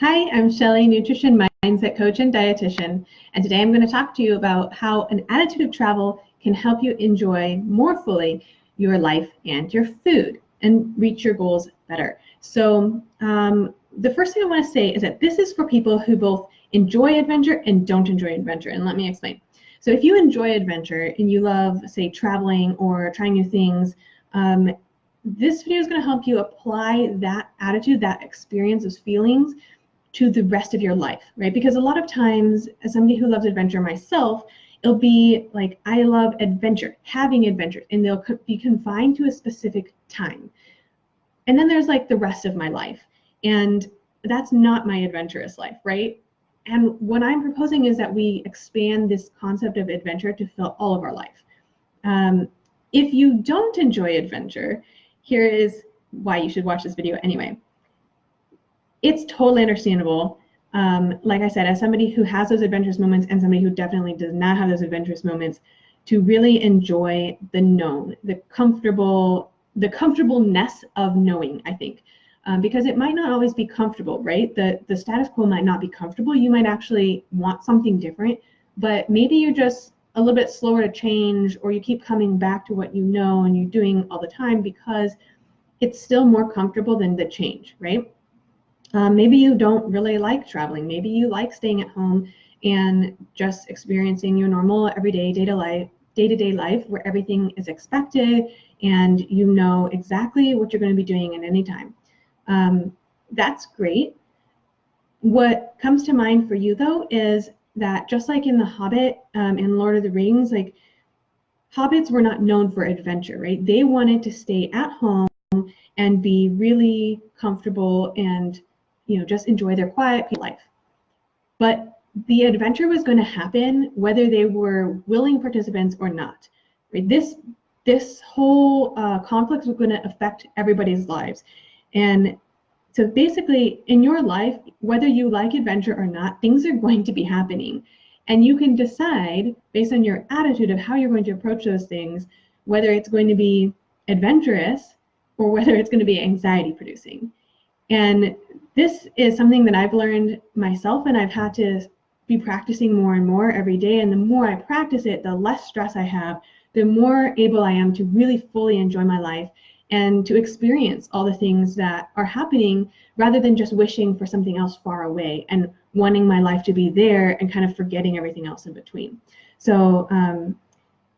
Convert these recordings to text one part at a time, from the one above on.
Hi, I'm Shelly, nutrition mindset coach and dietitian, and today I'm going to talk to you about how an attitude of travel can help you enjoy more fully your life and your food and reach your goals better. So the first thing I want to say is that this is for people who both enjoy adventure and don't enjoy adventure, and let me explain. So if you enjoy adventure and you love, say, traveling or trying new things, this video is going to help you apply that attitude, that experience, those feelings to the rest of your life, right? Because a lot of times, as somebody who loves adventure myself, it'll be like, I love adventure, having adventures, and they'll be confined to a specific time. And then there's like the rest of my life. And that's not my adventurous life, right? And what I'm proposing is that we expand this concept of adventure to fill all of our life. If you don't enjoy adventure, here is why you should watch this video anyway. It's totally understandable. Like I said, as somebody who has those adventurous moments and somebody who definitely does not have those adventurous moments, to really enjoy the known, the comfortableness of knowing, I think. Because it might not always be comfortable, right? The status quo might not be comfortable. You might actually want something different, but maybe you're just a little bit slower to change, or you keep coming back to what you know and you're doing all the time because it's still more comfortable than the change, right? Maybe you don't really like traveling. Maybe you like staying at home and just experiencing your normal everyday day-to-day life where everything is expected and you know exactly what you're going to be doing at any time. That's great. What comes to mind for you, though, is that just like in The Hobbit and Lord of the Rings, like hobbits were not known for adventure, right? They wanted to stay at home and be really comfortable and just enjoy their quiet life. But the adventure was going to happen whether they were willing participants or not. Right? This whole conflict was going to affect everybody's lives. And so basically, in your life, whether you like adventure or not, things are going to be happening. And you can decide, based on your attitude of how you're going to approach those things, whether it's going to be adventurous or whether it's going to be anxiety producing. And this is something that I've learned myself, and I've had to be practicing more and more every day. And the more I practice it, the less stress I have, the more able I am to really fully enjoy my life and to experience all the things that are happening rather than just wishing for something else far away and wanting my life to be there and kind of forgetting everything else in between. So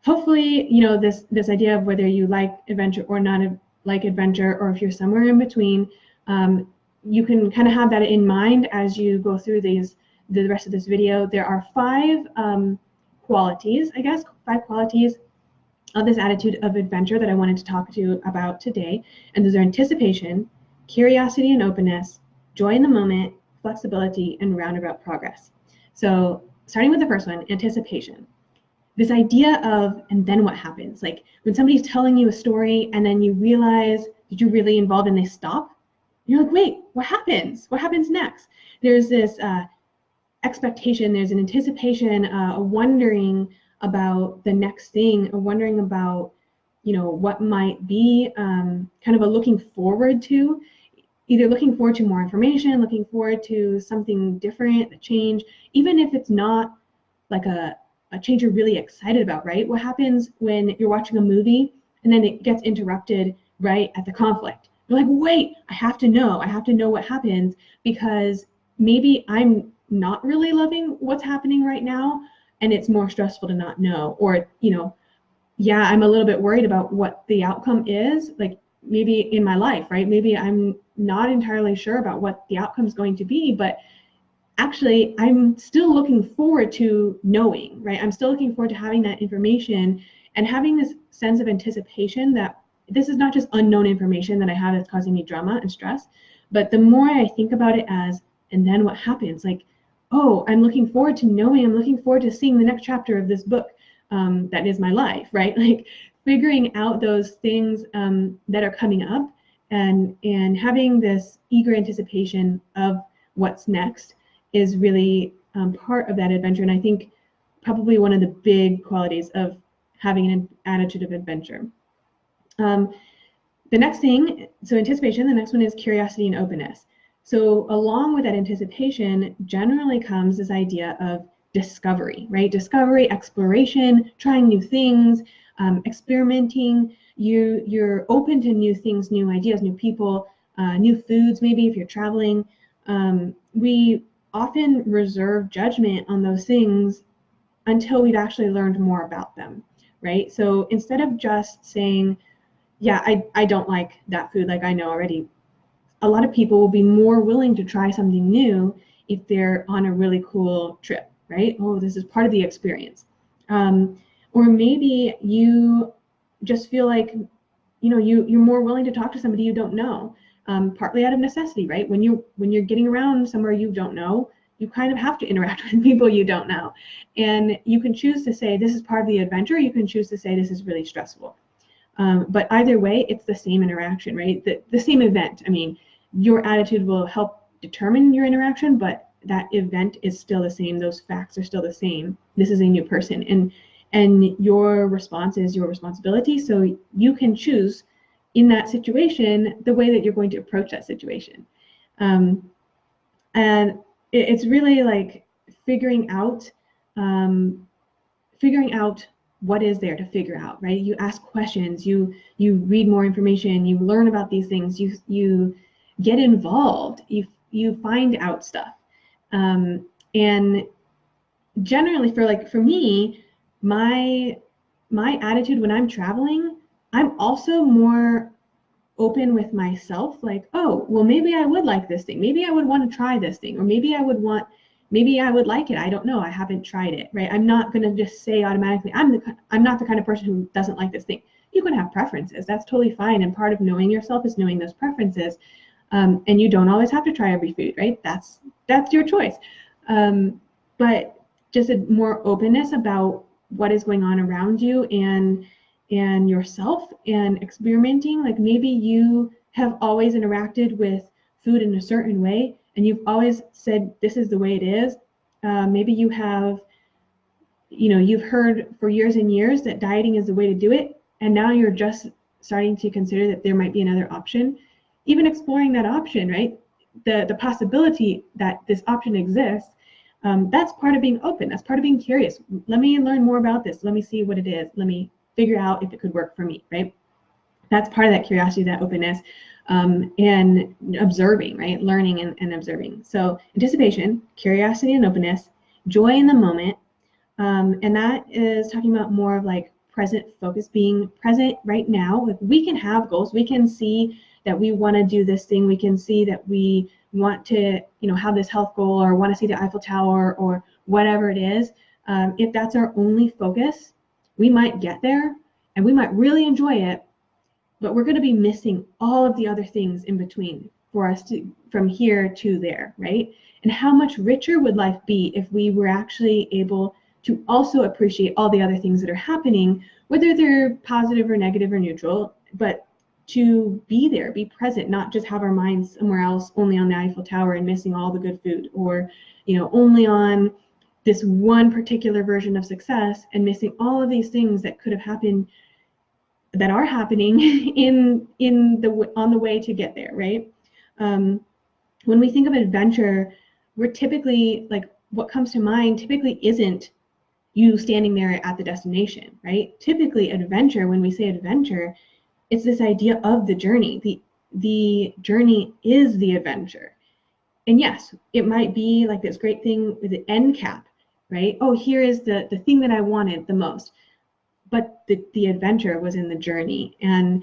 hopefully, this idea of whether you like adventure or not like adventure, or if you're somewhere in between, you can kind of have that in mind as you go through the rest of this video. There are five qualities of this attitude of adventure that I wanted to talk to you about today. And those are anticipation, curiosity and openness, joy in the moment, flexibility, and roundabout progress. So starting with the first one, anticipation. This idea of, and then what happens? Like when somebody's telling you a story and then you realize, did you really involved, and they stop? You're like, wait, what happens? What happens next? There's this expectation, there's an anticipation, a wondering about the next thing, a wondering about, what might be, kind of a looking forward to, either looking forward to more information, looking forward to something different, a change, even if it's not like a change you're really excited about, right? What happens when you're watching a movie and then it gets interrupted right at the conflict? You're like, wait, I have to know what happens, because maybe I'm not really loving what's happening right now and it's more stressful to not know. Or, yeah, I'm a little bit worried about what the outcome is, like maybe in my life, right? Maybe I'm not entirely sure about what the outcome is going to be, but actually I'm still looking forward to knowing, right? I'm still looking forward to having that information and having this sense of anticipation that this is not just unknown information that I have that's causing me drama and stress, but the more I think about it as, and then what happens? Like, oh, I'm looking forward to knowing, I'm looking forward to seeing the next chapter of this book that is my life, right? Like figuring out those things that are coming up and having this eager anticipation of what's next is really part of that adventure. And I think probably one of the big qualities of having an attitude of adventure. The next thing, so anticipation, the next one is curiosity and openness. So along with that anticipation generally comes this idea of discovery, right? Discovery, exploration, trying new things, experimenting. You're open to new things, new ideas, new people, new foods, maybe if you're traveling. We often reserve judgment on those things until we've actually learned more about them, right? So instead of just saying, yeah, I don't like that food, like I know already, a lot of people will be more willing to try something new if they're on a really cool trip, right? Oh, this is part of the experience. Or maybe you just feel like, you're more willing to talk to somebody you don't know, partly out of necessity, right? When you're getting around somewhere you don't know, you kind of have to interact with people you don't know. And you can choose to say, this is part of the adventure. You can choose to say, this is really stressful. But either way, it's the same interaction, right? The same event. I mean, your attitude will help determine your interaction, but that event is still the same. Those facts are still the same. This is a new person, and your response is your responsibility. So you can choose in that situation the way that you're going to approach that situation. And it's really like figuring out what is there to figure out, right? You ask questions, you read more information, you learn about these things, you get involved, you find out stuff. And generally for me, my attitude when I'm traveling, I'm also more open with myself, like, oh, well, maybe I would like this thing, maybe I would want to try this thing, or maybe I would like it. I don't know. I haven't tried it, right? I'm not going to just say automatically, I'm not the kind of person who doesn't like this thing. You can have preferences. That's totally fine. And part of knowing yourself is knowing those preferences. And you don't always have to try every food, right? That's your choice. But just a more openness about what is going on around you and yourself, and experimenting. Like maybe you have always interacted with food in a certain way, and you've always said this is the way it is. Maybe you have, you've heard for years and years that dieting is the way to do it, and now you're just starting to consider that there might be another option. Even exploring that option, right? The possibility that this option exists, that's part of being open. That's part of being curious. Let me learn more about this. Let me see what it is. Let me figure out if it could work for me, right? That's part of that curiosity, that openness, and observing, right? Learning and observing. So anticipation, curiosity and openness, joy in the moment. And that is talking about more of like present focus, being present right now. Like we can have goals. We can see that we want to do this thing. We can see that we want to, have this health goal, or want to see the Eiffel Tower, or whatever it is. If that's our only focus, we might get there and we might really enjoy it, but we're going to be missing all of the other things in between for us to, from here to there, right? And how much richer would life be if we were actually able to also appreciate all the other things that are happening, whether they're positive or negative or neutral, but to be there, be present, not just have our minds somewhere else, only on the Eiffel Tower and missing all the good food, or only on this one particular version of success and missing all of these things that could have happened, that are happening on the way to get there, right? When we think of adventure, we're typically like, what comes to mind typically isn't you standing there at the destination, right? Typically adventure, when we say adventure, it's this idea of the journey. The journey is the adventure. And yes, it might be like this great thing with the end cap, right? Oh, here is the thing that I wanted the most. But the adventure was in the journey. And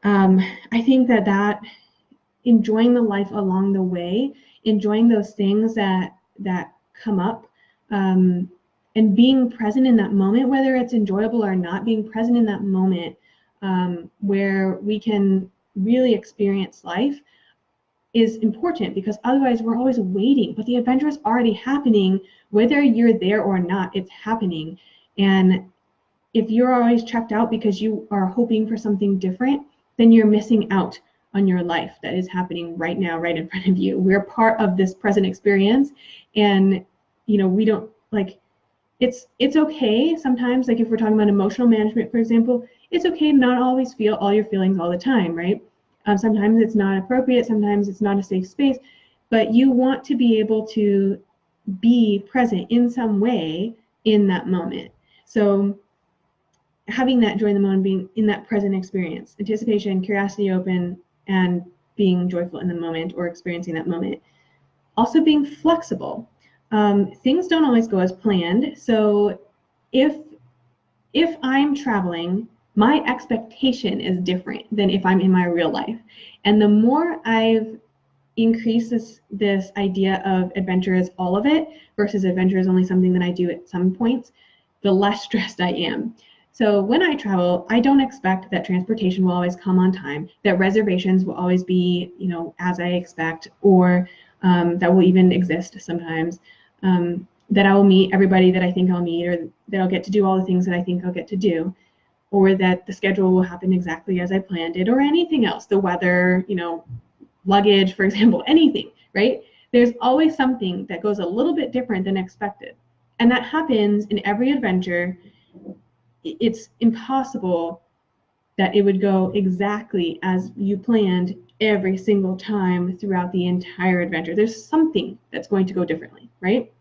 I think that enjoying the life along the way, enjoying those things that come up, and being present in that moment, whether it's enjoyable or not, being present in that moment, where we can really experience life, is important, because otherwise we're always waiting. But the adventure is already happening, whether you're there or not, it's happening. And if you're always checked out because you are hoping for something different, then you're missing out on your life that is happening right now, right in front of you. We're part of this present experience, and we don't like, it's okay sometimes, like if we're talking about emotional management, for example, it's okay to not always feel all your feelings all the time, right? Sometimes it's not appropriate, sometimes it's not a safe space. but you want to be able to be present in some way in that moment. So having that joy in the moment, being in that present experience, anticipation, curiosity open, and being joyful in the moment or experiencing that moment. Also being flexible. Things don't always go as planned. So if I'm traveling, my expectation is different than if I'm in my real life. And the more I've increased this idea of adventure is all of it versus adventure is only something that I do at some points, the less stressed I am. So when I travel, I don't expect that transportation will always come on time, that reservations will always be, as I expect, or that will even exist sometimes, that I will meet everybody that I think I'll meet, or that I'll get to do all the things that I think I'll get to do, or that the schedule will happen exactly as I planned it, or anything else, the weather, luggage, for example, anything, right? There's always something that goes a little bit different than expected. And that happens in every adventure. It's impossible that it would go exactly as you planned every single time throughout the entire adventure. There's something that's going to go differently, right?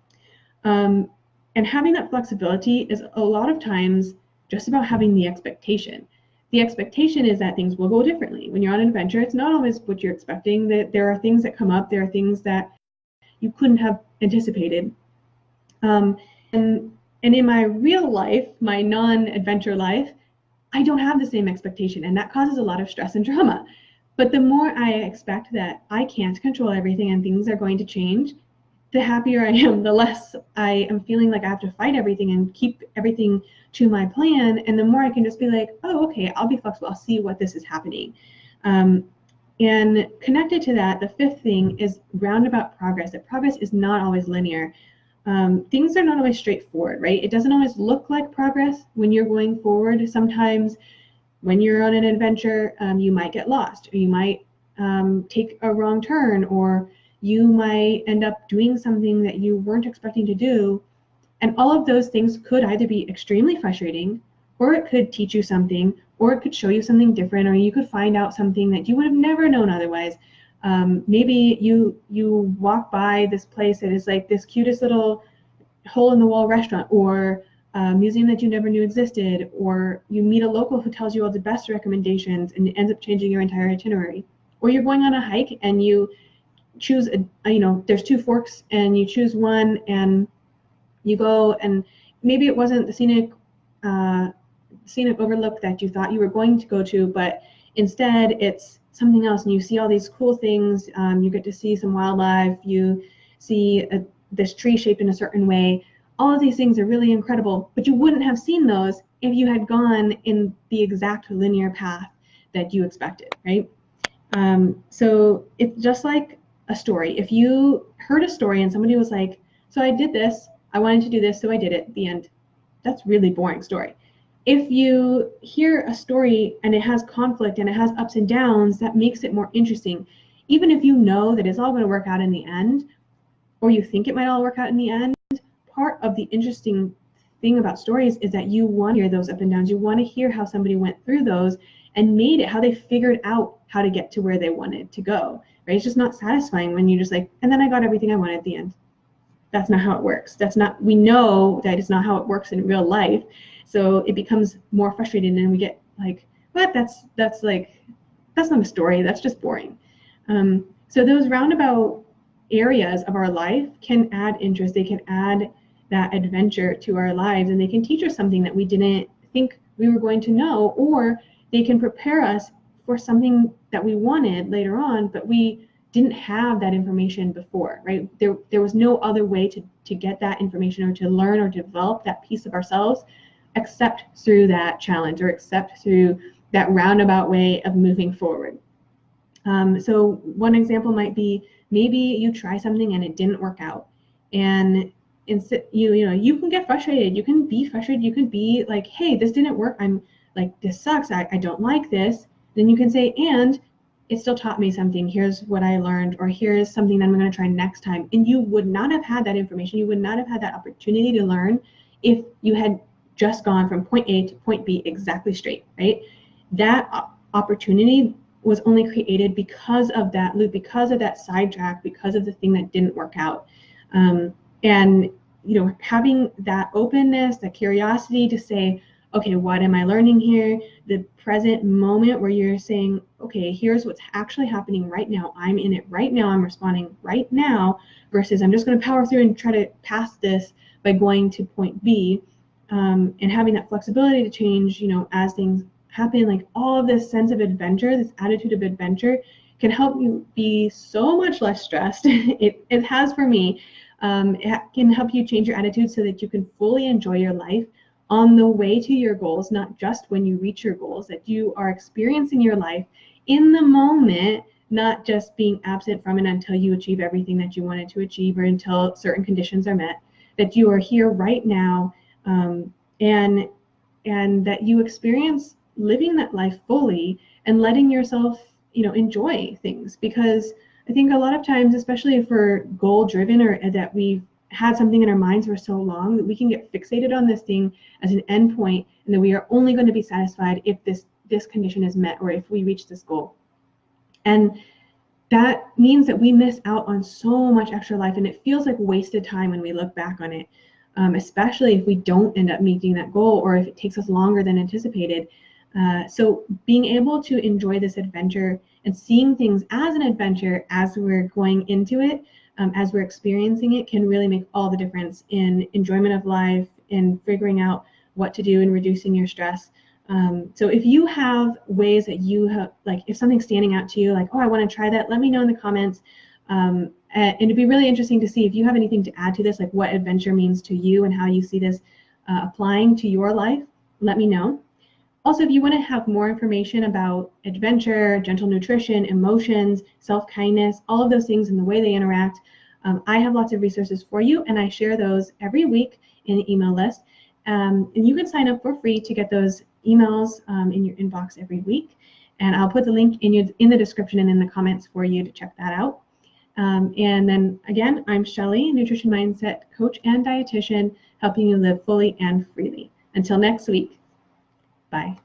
And having that flexibility is a lot of times just about having the expectation. The expectation is that things will go differently. When you're on an adventure, it's not always what you're expecting. That there are things that come up, there are things that you couldn't have anticipated. And in my real life, my non-adventure life, I don't have the same expectation, and that causes a lot of stress and drama. But the more I expect that I can't control everything and things are going to change, the happier I am, the less I am feeling like I have to fight everything and keep everything to my plan. And the more I can just be like, oh, okay, I'll be flexible. I'll see what this is happening. And connected to that, the fifth thing is roundabout progress. That progress is not always linear. Things are not always straightforward, right? It doesn't always look like progress when you're going forward. Sometimes when you're on an adventure, you might get lost, or you might take a wrong turn, or you might end up doing something that you weren't expecting to do. And all of those things could either be extremely frustrating, or it could teach you something, or it could show you something different, or you could find out something that you would have never known otherwise. Maybe you walk by this place that is like this cutest little hole-in-the-wall restaurant, or a museum that you never knew existed, or you meet a local who tells you all the best recommendations and it ends up changing your entire itinerary. Or you're going on a hike and you choose there's two forks and you choose one and you go, and maybe it wasn't the scenic overlook that you thought you were going to go to, but instead it's something else, and you see all these cool things. You get to see some wildlife, you see this tree shaped in a certain way. All of these things are really incredible, but you wouldn't have seen those if you had gone in the exact linear path that you expected, right? So it's just like a story. If you heard a story and somebody was like, so I did this, I wanted to do this, so I did it, the end. That's really boring story. If you hear a story and it has conflict and it has ups and downs, that makes it more interesting. Even if you know that it's all going to work out in the end, or you think it might all work out in the end, part of the interesting thing about stories is that you want to hear those up and downs. You want to hear how somebody went through those and made it, how they figured out how to get to where they wanted to go, right? It's just not satisfying when you just like, and then I got everything I wanted at the end. That's not how it works. We know that it's not how it works in real life. So it becomes more frustrating, and we get like, what? That's not a story. That's just boring. So those roundabout areas of our life can add interest. They can add that adventure to our lives, and they can teach us something that we didn't think we were going to know, or they can prepare us for something that we wanted later on, but we didn't have that information before, right? There was no other way to get that information or to learn or develop that piece of ourselves except through that challenge, or except through that roundabout way of moving forward. So one example might be, maybe you try something and it didn't work out, and you can get frustrated. You can be frustrated. You can be like, hey, this didn't work. I'm like, this sucks. I don't like this. Then you can say, and it still taught me something. Here's what I learned, or here's something that I'm going to try next time. And you would not have had that information. You would not have had that opportunity to learn if you had just gone from point A to point B exactly straight, right? That opportunity was only created because of that loop, because of that sidetrack, because of the thing that didn't work out. And having that openness, that curiosity to say, okay, what am I learning here? The present moment where you're saying, okay, here's what's actually happening right now. I'm in it right now. I'm responding right now, versus I'm just going to power through and try to pass this by going to point B. And having that flexibility to change, as things happen, like all of this sense of adventure, this attitude of adventure can help you be so much less stressed. It has for me. It can help you change your attitude so that you can fully enjoy your life on the way to your goals, not just when you reach your goals, that you are experiencing your life in the moment, not just being absent from it until you achieve everything that you wanted to achieve or until certain conditions are met, that you are here right now, and that you experience living that life fully and letting yourself, enjoy things. Because I think a lot of times, especially if we're goal driven or that we've had something in our minds for so long, that we can get fixated on this thing as an end point, and that we are only going to be satisfied if this condition is met or if we reach this goal. And that means that we miss out on so much extra life, and it feels like wasted time when we look back on it, especially if we don't end up meeting that goal or if it takes us longer than anticipated. So being able to enjoy this adventure and seeing things as an adventure as we're going into it, as we're experiencing it, can really make all the difference in enjoyment of life, in figuring out what to do and reducing your stress. So if you have ways that you have, like if something's standing out to you, like, oh, I want to try that, let me know in the comments. And it'd be really interesting to see if you have anything to add to this, like what adventure means to you and how you see this applying to your life. Let me know. Also, if you want to have more information about adventure, gentle nutrition, emotions, self-kindness, all of those things and the way they interact, I have lots of resources for you, and I share those every week in the email list. And you can sign up for free to get those emails in your inbox every week. And I'll put the link in the description and in the comments for you to check that out. And then again, I'm Shelly, nutrition mindset coach and dietitian, helping you live fully and freely. Until next week. Bye.